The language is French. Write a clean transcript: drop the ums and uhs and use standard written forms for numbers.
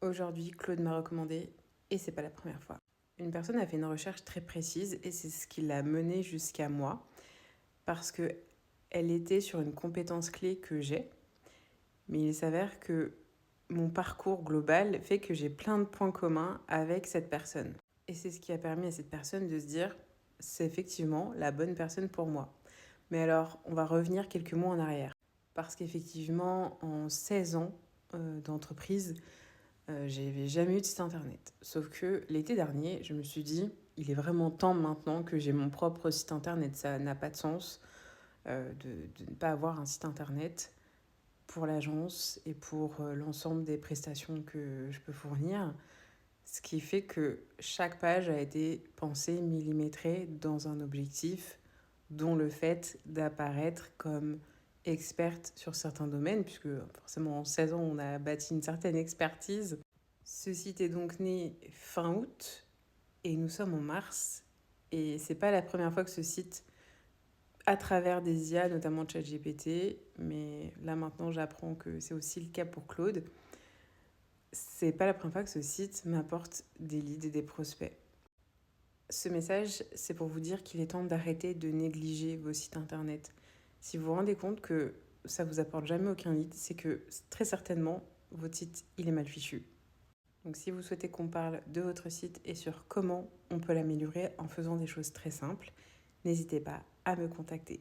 Aujourd'hui, Claude m'a recommandé, et c'est pas la première fois. Une personne a fait une recherche très précise et c'est ce qui l'a menée jusqu'à moi parce que elle était sur une compétence clé que j'ai, mais il s'avère que mon parcours global fait que j'ai plein de points communs avec cette personne. Et c'est ce qui a permis à cette personne de se dire, c'est effectivement la bonne personne pour moi. Mais alors, on va revenir quelques mois en arrière. Parce qu'effectivement, en 16 ans d'entreprise, j'avais jamais eu de site internet. Sauf que l'été dernier, je me suis dit, il est vraiment temps maintenant que j'ai mon propre site internet. Ça n'a pas de sens de ne pas avoir un site internet pour l'agence et pour l'ensemble des prestations que je peux fournir. Ce qui fait que chaque page a été pensée, millimétrée dans un objectif, dont le fait d'apparaître comme experte sur certains domaines, puisque forcément en 16 ans, on a bâti une certaine expertise. Ce site est donc né fin août et nous sommes en mars. Et c'est pas la première fois que ce site, à travers des IA, notamment ChatGPT, mais là maintenant j'apprends que c'est aussi le cas pour Claude, c'est pas la première fois que ce site m'apporte des leads et des prospects. Ce message, c'est pour vous dire qu'il est temps d'arrêter de négliger vos sites internet. Si vous vous rendez compte que ça vous apporte jamais aucun lead, c'est que très certainement votre site il est mal fichu. Donc si vous souhaitez qu'on parle de votre site et sur comment on peut l'améliorer en faisant des choses très simples, n'hésitez pas à me contacter.